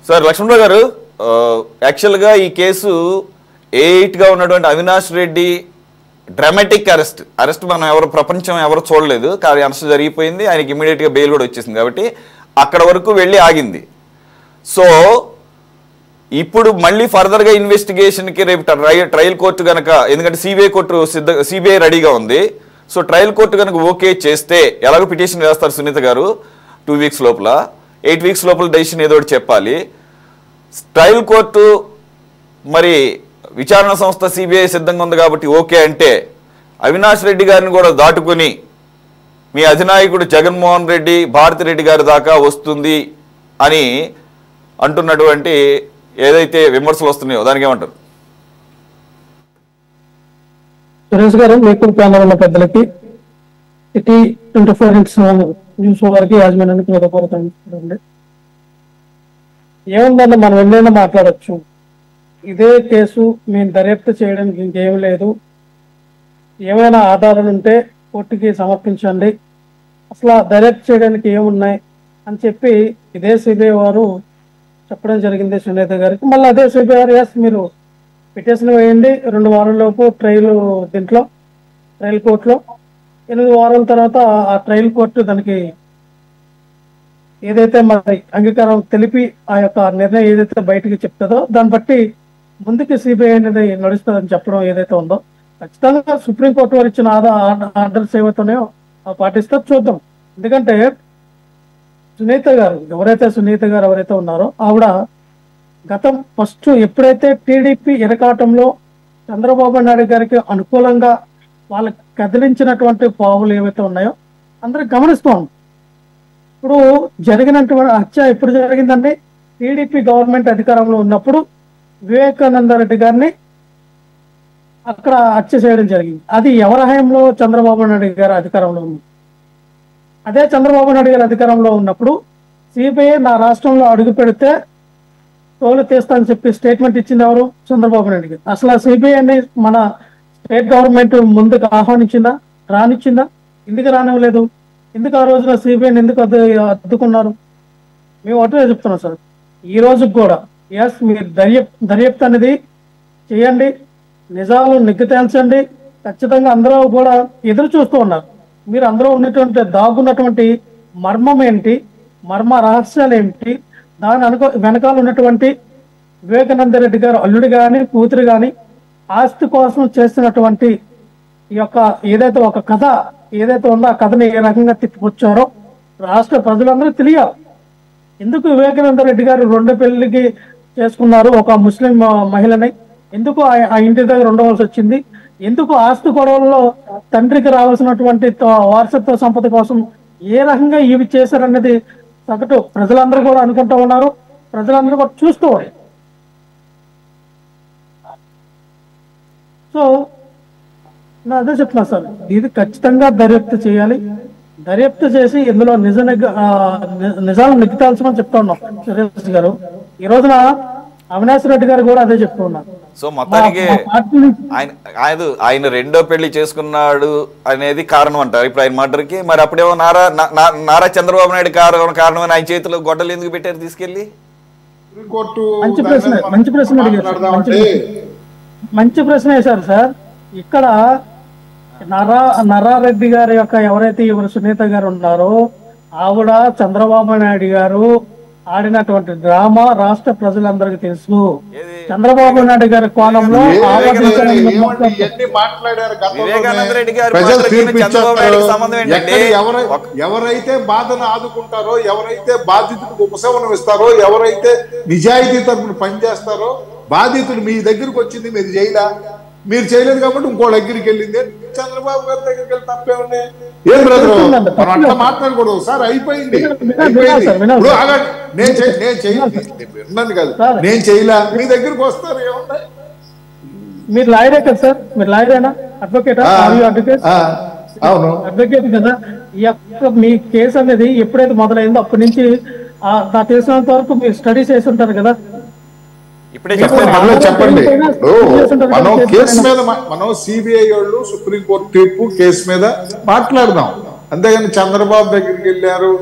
Sir Lakshmanarao గారు, యాక్చువల్గా ఈ కేసు ఏ8గా ఉన్నటువంటి అవినాష్ రెడ్డి డ్రామాటిక్ అరెస్ట్ మనం ప్రపంచం ఎవరు చూడలేదు. కానీ అరెస్ట్ జరిగిపోయింది, ఆయనకి ఇమీడియట్గా బెయిల్ కూడా వచ్చేసింది కాబట్టి అక్కడ వరకు వెళ్ళి ఆగింది. సో ఇప్పుడు మళ్ళీ ఫర్దర్గా ఇన్వెస్టిగేషన్కి రేపు ట్రయల్ కోర్టు కనుక, ఎందుకంటే సిబిఐ రెడీగా ఉంది. సో ట్రయల్ కోర్టు కనుక ఓకే చేస్తే, ఎలాగో పిటిషన్ వేస్తారు సునీత గారు 2 వీక్స్ లోపల, 8 వీక్స్ లోపల డెసిషన్ ఏదో ఒకటి చెప్పాలి. ట్రయల్ కోర్టు మరి విచారణ సంస్థ సిబిఐ సిద్ధంగా ఉంది కాబట్టి ఓకే అంటే, అవినాష్ రెడ్డి గారిని కూడా దాటుకుని మీ అధినాయకుడు జగన్మోహన్ రెడ్డి, భారతిరెడ్డి గారి దాకా వస్తుంది అని అంటున్నటువంటి ఏదైతే విమర్శలు వస్తున్నాయో దానికి ఏమంటారు? సురేష్ గారు, మీకు ప్యానల్ ఉన్న పెద్దలకి, సిటీ 24 న్యూస్ వారికి, యాజమాన్యానికి హృదయపూర్వకంగా ఏముందంటే మనం ఎన్నైనా మాట్లాడచ్చు. ఇదే కేసు మేము దర్యాప్తు చేయడానికి ఇంకేం లేదు, ఏమైనా ఆధారాలు ఉంటే కోర్టుకి సమర్పించండి, అసలు దర్యాప్తు చేయడానికి ఏమున్నాయి అని చెప్పి ఇదే సిబిఐ వారు చెప్పడం జరిగింది సునీత గారికి. మళ్ళీ అదే సిబిఐ వారు ఎస్ మీరు పిటిషన్ వేయండి, 2 వారాలలోపు ట్రయల్ కోర్టులో 8 వారాల తర్వాత ఆ ట్రయల్ కోర్టు దానికి ఏదైతే మరి అంగీకారం తెలిపి ఆ యొక్క నిర్ణయం ఏదైతే బయటకి చెప్తుందో దాన్ని బట్టి ముందుకి సిబిఐ అనేది నడుస్తుందని చెప్పడం ఏదైతే ఉందో, ఖచ్చితంగా సుప్రీంకోర్టు వారు ఇచ్చిన ఆర్డర్స్ ఏవైతున్నాయో పాటిస్తే చూద్దాం. ఎందుకంటే సునీత గారు ఎవరైతే ఉన్నారో ఆవిడ గతం ఫస్ట్ ఎప్పుడైతే టీడీపీ ఇరకాటంలో చంద్రబాబు నాయుడు గారికి అనుకూలంగా వాళ్ళకి కదిలించినటువంటి పావులు ఏవైతే ఉన్నాయో అందరూ గమనిస్తూ ఉన్నాం. ఇప్పుడు జరిగినటువంటి హత్య ఎప్పుడు జరిగిందండి? టీడీపీ గవర్నమెంట్ అధికారంలో ఉన్నప్పుడు వివేకానంద రెడ్డి గారిని అక్కడ హత్య చేయడం జరిగింది. అది ఎవరి హయాంలో? చంద్రబాబు నాయుడు గారి అధికారంలో ఉంది. అదే చంద్రబాబు నాయుడు గారి అధికారంలో ఉన్నప్పుడు సిబిఐ నా రాష్ట్రంలో అడుగు పెడితే తోలు తీస్తా అని చెప్పి స్టేట్మెంట్ ఇచ్చింది ఎవరు? చంద్రబాబు నాయుడు గారు. అసలు ఆ సిబిఐని మన స్టేట్ గవర్నమెంట్ ముందుకు ఆహ్వానించిందా? రానిచ్చిందా? ఎందుకు రానివ్వలేదు? ఎందుకు ఆ రోజున సిబిఐని ఎందుకు అద్దుకున్నారు? మేము ఒకటే చెప్తున్నాం సార్, ఈ రోజుకి కూడా ఎస్ మీరు దర్యాప్తు అనేది చేయండి, నిజాలు నిగ్గు తేల్చండి. ఖచ్చితంగా అందరూ కూడా ఎదురు చూస్తూ ఉన్నారు. మీరు అందరూ ఉన్నటువంటి దాగున్నటువంటి మర్మం ఏంటి, మర్మ రహస్యాలు ఏమిటి, దాని వెనకాల ఉన్నటువంటి వివేకానంద రెడ్డి గారు అల్లుడు కానీ కూతురు కానీ ఆస్తి కోసం చేస్తున్నటువంటి ఈ యొక్క ఏదైతే ఒక కథ ఏదైతే ఉందో ఆ కథని ఏ రకంగా తిప్పిపుచ్చారో రాష్ట్ర ప్రజలందరూ తెలియాలి. ఎందుకు వివేకానంద రెడ్డి గారు 2 పెళ్లికి చేసుకున్నారు ఒక ముస్లిం మహిళని? ఎందుకు ఆ ఇంటి దగ్గర ఉండవలసి వచ్చింది? ఎందుకు ఆస్తి గొడవల్లో తండ్రికి రావాల్సినటువంటి వారసత్వ సంపద కోసం ఏ రకంగా ఇవి చేశారన్నది సగటు ప్రజలందరూ కూడా అనుకుంటూ ఉన్నారు, ప్రజలందరూ కూడా చూస్తూ ఉన్నారు. సో నేను అదే చెప్తున్నా సార్, ఇది ఖచ్చితంగా దర్యాప్తు చేయాలి. దర్యాప్తు చేసి ఇందులో నిజాలు నిగ్గుతాల్చమని చెప్తా ఉన్నాం సురేష్ గారు. ఈ రోజున అవినాష్ రెడ్డి గారు కూడా అదే చెప్తూ ఉన్నారు. సో మొత్తానికి ఆయన 2వ పెళ్లి చేసుకున్నాడు అనేది కారణం అంటారు ఇప్పుడు ఆయన మర్డర్కి. మరి అప్పుడేమో నారా చంద్రబాబు నాయుడు కారణమని ఆయన చేతిలో గొడ్డలు ఎందుకు పెట్టారు తీసుకెళ్లి? మంచి ప్రశ్న వేశారు సార్. ఇక్కడ నర్రారెడ్డి గారి యొక్క ఎవరైతే ఎవరు సునీత గారు ఉన్నారో ఆవిడ చంద్రబాబు నాయుడు గారు ఆడినటువంటి డ్రామా రాష్ట్ర ప్రజలందరికీ తెలుసు. చంద్రబాబు నాయుడు గారి కోణంలో ఎవరైతే బాధను ఆదుకుంటారో, ఎవరైతే బాధితులకు ఉపశమనం ఇస్తారో, ఎవరైతే నిజాయితీ తరపున పనిచేస్తారో, బాధితుడు మీ దగ్గరకు వచ్చింది మీరు మీరు చేయలేదు కాబట్టి ఇంకో దగ్గరికి వెళ్ళింది. చంద్రబాబు గారి దగ్గరికి వెళ్ళి తప్పే ఉన్నాయి. ఏం బ్రదర్ మనం అట్లా మాట్లాడకూడదు సార్. అయిపోయింది. విన్నాను కాదు, నేను చేయలే, మీ దగ్గరకు వస్తారు. ఏమున్నాయి? మీరు లాయరే కదా సార్? మీరు లాయరేనా? అడ్వకేటా? అవును, అడ్వకేట్ కదా. మీ కేసు అనేది ఎప్పుడైతే మొదలైందో అప్పటి నుంచి నాకు తెలిసినంత వరకు మీరు స్టడీ చేసి ఉంటారు కదా. చెప్పండి. మనం కేసు మీద మనం సిబిఐ వాళ్ళు సుప్రీంకోర్టు తీర్పు కేసు మీద మాట్లాడదాం. అంతేగాని చంద్రబాబు దగ్గరికి వెళ్ళారు,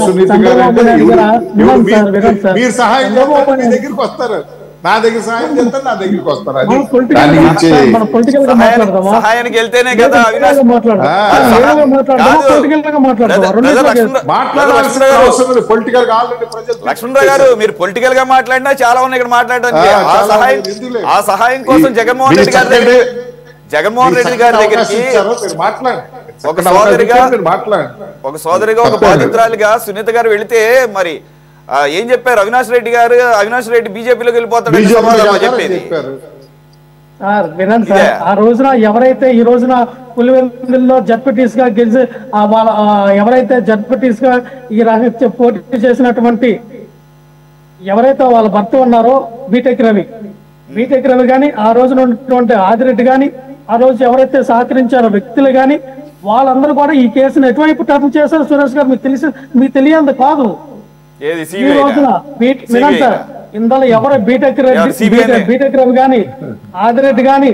సునీత గారు అంటే మీరు సహాయం చేస్తారు, మీ దగ్గరికి వస్తారు, నా దగ్గర సహాయం చేస్తారు, నా దగ్గరికి వస్తారు. అది దాని గురించి సహాయానికి వెళ్తేనే కదా అవినాష్ మాట్లాడాల్సిన అవసరం లేదు. పొలిటికల్ గా ఆల్రెడీ ప్రజలు లక్ష్మణరావు గారు మీరు పొలిటికల్ గా మాట్లాడినా చాలా ఉన్నాయి ఇక్కడ మాట్లాడడానికి. ఆ సహాయం కోసం జగన్మోహన్ రెడ్డి గారి దగ్గరికి ఒక సోదరిగా ఒక బాధితురాలిగా సునీత గారు వెళితే మరి ఏం చెప్పారు? అవినాష్ రెడ్డి బీజేపీలోకి వెళ్ళిపోతాడని సమాధానం చెప్పేది. సార్ వినండి సార్, ఆ రోజున ఎవరైతే ఈ రోజున పులివెందుల్లో జడ్పీటీస్ గా గెలిచి వాళ్ళ ఎవరైతే జడ్పీటీస్ గా ఈ రహస్య పోటీ చేసినటువంటి ఎవరైతే వాళ్ళ భర్త ఉన్నారో బీటెక్ రవి గాని, ఆ రోజున ఉన్నటువంటి ఆదిరెడ్డి గాని, ఆ రోజు ఎవరైతే సహకరించారో వ్యక్తులు గాని, వాళ్ళందరూ కూడా ఈ కేసును ఎటువైపు టర్న్ చేశారు సురేష్ గారు మీకు తెలియంది కాదు. ఈ రోజున వినండి సార్, ఇందులో ఎవరు బీటెక్ రవి గాని, ఆదిరెడ్డి గాని,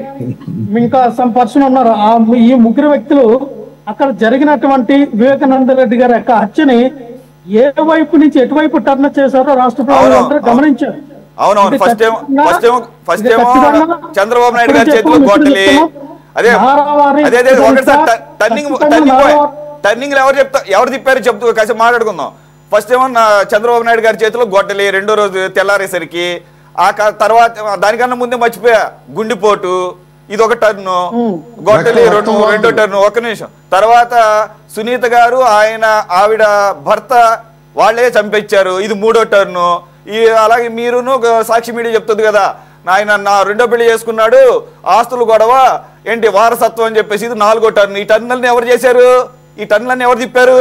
ఇంకా సమ్ పర్సన్ ఉన్నారు. ఈ ముగ్గురు వ్యక్తులు అక్కడ జరిగినటువంటి వివేకానంద రెడ్డి గారి యొక్క హత్యని ఏ వైపు నుంచి ఎటువైపు టర్న్ చేశారో రాష్ట్ర ప్రజలందరూ గమనించారు. అవునవును, ఫస్ట్ ఏమో చంద్రబాబు నాయుడు గారి చేతిలో గొట్టలి. టర్నింగ్ ఎవరు తిప్పారు చెప్తూ కాసేపు మాట్లాడుకుందాం. ఫస్ట్ ఏమో చంద్రబాబు నాయుడు గారి చేతిలో గొట్టలి, రెండో రోజు తెల్లారేసరికి ఆ తర్వాత దానికన్నా ముందే మర్చిపోయా గుండెపోటు, ఇది ఒక టర్ను, గొట్టలి రెండో టర్ను. ఒక్క నిమిషం. తర్వాత సునీత గారు ఆవిడ భర్త వాళ్ళే చంపించారు, ఇది మూడో టర్ను. అలాగే మీరును సాక్షి మీడియా చెప్తుంది కదా, ఆయన నా రెండో పెళ్లి చేసుకున్నాడు, ఆస్తులు గొడవ ఏంటి వారసత్వం అని చెప్పేసి, ఇది నాలుగో టర్న్. ఈ టర్నులని ఎవరు చేశారు? ఈ టర్నులని ఎవరు తిప్పారు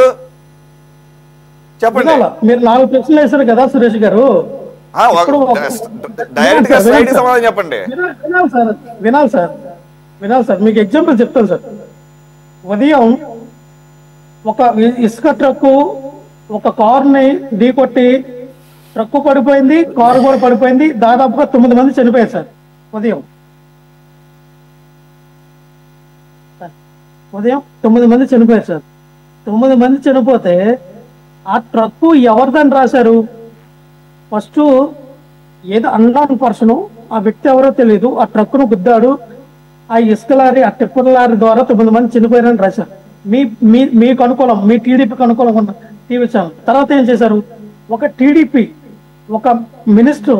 చెప్పండి. మీరు 4 ప్రశ్నలు వేశారు కదా సురేష్ గారు, డైరెక్ట్ గా స్ట్రైట్ సమాధానం చెప్పండి. వినాలి సార్, మీకు ఎగ్జాంపుల్ చెప్తాను సార్. ఉదయం ఒక ఇసుక ట్రక్కు ఒక కారుని ఢీకొట్టి ట్రక్కు పడిపోయింది, కారు కూడా పడిపోయింది. దాదాపుగా 9 మంది చనిపోయారు సార్. ఉదయం 9 మంది చనిపోయారు సార్. 9 మంది చనిపోతే ఆ ట్రక్కు ఎవరిదని రాశారు? ఫస్ట్ ఏదో అన్నోన్ పర్సన్, ఆ వ్యక్తి ఎవరో తెలియదు, ఆ ట్రక్కును గుద్దాడు. ఆ ఇసుక లారీ, ఆ టిప్పర్ లారీ ద్వారా 9 మంది చనిపోయారని రాశారు. మీకు అనుకూలం, మీ టీడీపీకి అనుకూలంగా ఉన్న టీవీ ఛానల్. తర్వాత ఏం చేశారు? ఒక టీడీపీ ఒక మినిస్టర్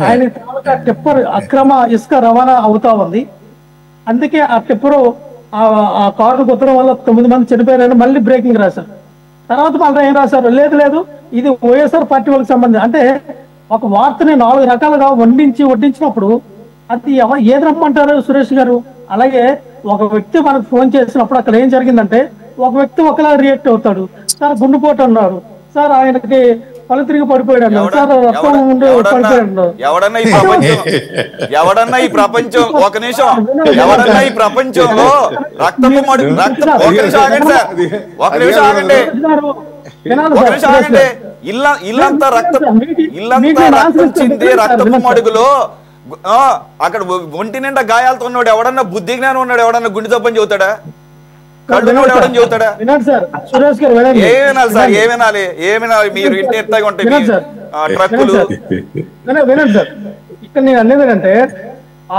ఆయన టిప్పర్ అక్రమ ఇసుక రవాణా అవుతా ఉంది, అందుకే ఆ టిప్పరు ఆ కారు గుద్దడం వల్ల 9 మంది చనిపోయారని మళ్ళీ బ్రేకింగ్ రాశారు. తర్వాత మళ్ళీ ఏం రాశారు? లేదు ఇది వైఎస్ఆర్ పార్టీ వాళ్ళకి సంబంధించి. అంటే ఒక వార్తని 4 రకాలుగా వడ్డించినప్పుడు అది ఏది రమ్మంటారు సురేష్ గారు? అలాగే ఒక వ్యక్తి మనకు ఫోన్ చేసినప్పుడు అక్కడ ఏం జరిగిందంటే, ఒక వ్యక్తి ఒకలా రియాక్ట్ అవుతాడు. సార్ గుండెపోటు అన్నారు, సార్ ఆయనకి పళ్ళు తిరిగి పడిపోయాడు అన్నారు, సార్ రక్తం ఉండి పడిపోయాడు. ఎవడన్నా ఈ ప్రపంచం ఒక నిమిషం, ఎవడన్నా ఈ ప్రపంచంలో రక్తపు ఇల్లంతా రక్తం చింది రక్తపు మడుగులో అక్కడ ఒంటి నిండా గాయాలతో ఉన్నాడు ఎవడన్నా, బుద్ధి జ్ఞానం ఉన్నాడు ఎవడన్నా గుండె జబ్బని చెబుతాడా? కళ్ళునోడు ఎవడని చెబుతాడా? ఏమినాలి మీరు ఇంటి ఎత్తగా ఉంటాయి ట్రక్కులు. వినండి సార్, ఇక్కడ నేను అనేది ఏంటంటే,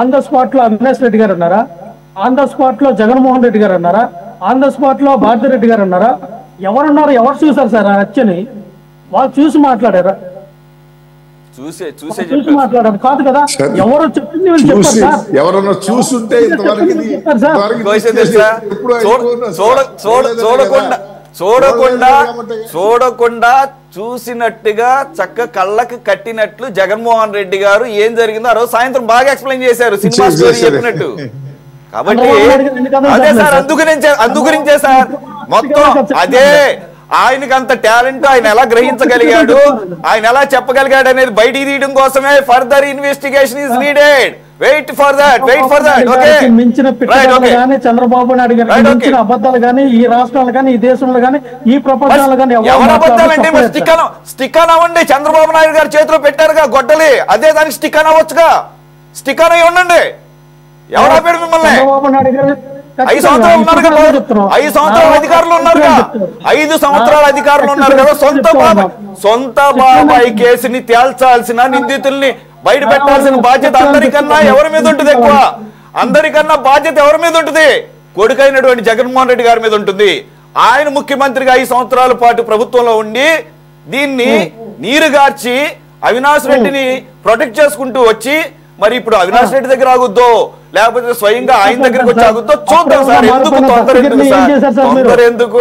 ఆన్ ద స్పాట్ లో అవినాష్ రెడ్డి గారు ఉన్నారా? ఆన్ ద స్పాట్ లో జగన్మోహన్ రెడ్డి గారు ఉన్నారా? ఆన్ ద స్పాట్ లో భారతిరెడ్డి గారు ఉన్నారా? ఎవరున్నారు? ఎవరు చూసారు సార్ ఆ హత్యని? వాళ్ళు చూసి మాట్లాడారా? చూసి మాట్లాడారు కాదు కదా, ఎవరో చెప్పింది ఎవరన్నా చూసుంటే చూడకుండా చూసినట్టుగా చక్క కళ్ళకి కట్టినట్లు జగన్మోహన్ రెడ్డి గారు ఏం జరిగిందో ఆ రోజు సాయంత్రం బాగా ఎక్స్ప్లెయిన్ చేశారు, సినిమా స్టోరీ చెప్పినట్టు. కాబట్టి అదే సార్, అందుగురించే సార్ మొత్తం అదే. ఆయనకి అంత టాలెంట్, ఆయన ఎలా గ్రహించగలిగాడు, ఆయన ఎలా చెప్పగలిగాడు అనేది బయటికి తీయడం కోసమే further investigation is needed. Wait for that. Okay, మించిన పిల్లలు కానీ చంద్రబాబు నాయుడు గారు మించిన అబద్ధాలు కానీ ఈ రాష్ట్రాలు కానీ ఈ దేశంలో కానీ ఈ ప్రపంచంలో కానీ ఎవరు అబద్ధాలంటే స్టిక్ ఆన్ అవ్వండి. చంద్రబాబు నాయుడు గారి చేతిలో పెట్టారుగా గొడ్డలి, అదే దానికి స్టిక్ ఆన్ అవ్వచ్చుగా. స్టిక్ ఆన్ అయ్యి ఉండండి. ఎవరు ఆపాడు మిమ్మల్ని? 5 సంవత్సరాలు ఉన్నారు కదా, 5 సంవత్సరాలు అధికారులు ఉన్నారుగా, 5 సంవత్సరాల అధికారులు ఉన్నారు కదా. సొంత బాబాయ్ కేసుని తేల్చాల్సిన, నిందితుల్ని బయట పెట్టాల్సిన బాధ్యత అందరికన్నా ఎవరి మీద ఉంటుంది? ఎక్కువ అందరికన్నా బాధ్యత ఎవరి మీద ఉంటుంది? కొడుకైనటువంటి జగన్మోహన్ రెడ్డి గారి మీద ఉంటుంది. ఆయన ముఖ్యమంత్రిగా 5 సంవత్సరాల పాటు ప్రభుత్వంలో ఉండి దీన్ని నీరుగార్చి అవినాష్ రెడ్డిని ప్రొటెక్ట్ చేసుకుంటూ వచ్చి, మరి ఇప్పుడు అవినాష్ రెడ్డి దగ్గర ఆగుద్దో లేకపోతే స్వయంగా ఆయన దగ్గరకు వచ్చి ఆగుద్దో చూద్దాం సార్. ఎందుకు తొందర, ఎందుకు సార్ తొందర, ఎందుకు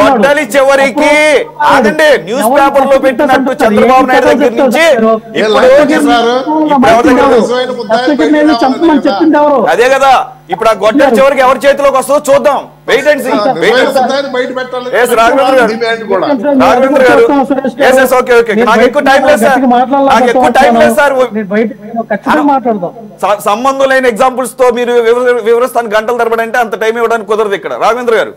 గొడ్డలి చివరికి ఆగండి. న్యూస్ పేపర్ లో పెట్టినట్టు చంద్రబాబు నాయుడు దగ్గర నుంచి అదే కదా, ఇప్పుడు ఆ గొడ్డలి చివరికి ఎవరి చేతిలోకి వస్తుందో చూద్దాం. Wait and see. రాఘవేంద్ర గారు, ఓకే ఓకే, నాకు ఎక్కువ టైం లేదు సార్, నాకు ఎక్కువ టైం లేదు సార్. సంబంధం లేని ఎగ్జాంపుల్స్ తో మీరు వివరిస్తాను గంటల తరబడి అంటే అంత టైం ఇవ్వడానికి కుదరదు ఇక్కడ. రాఘవేంద్ర గారు.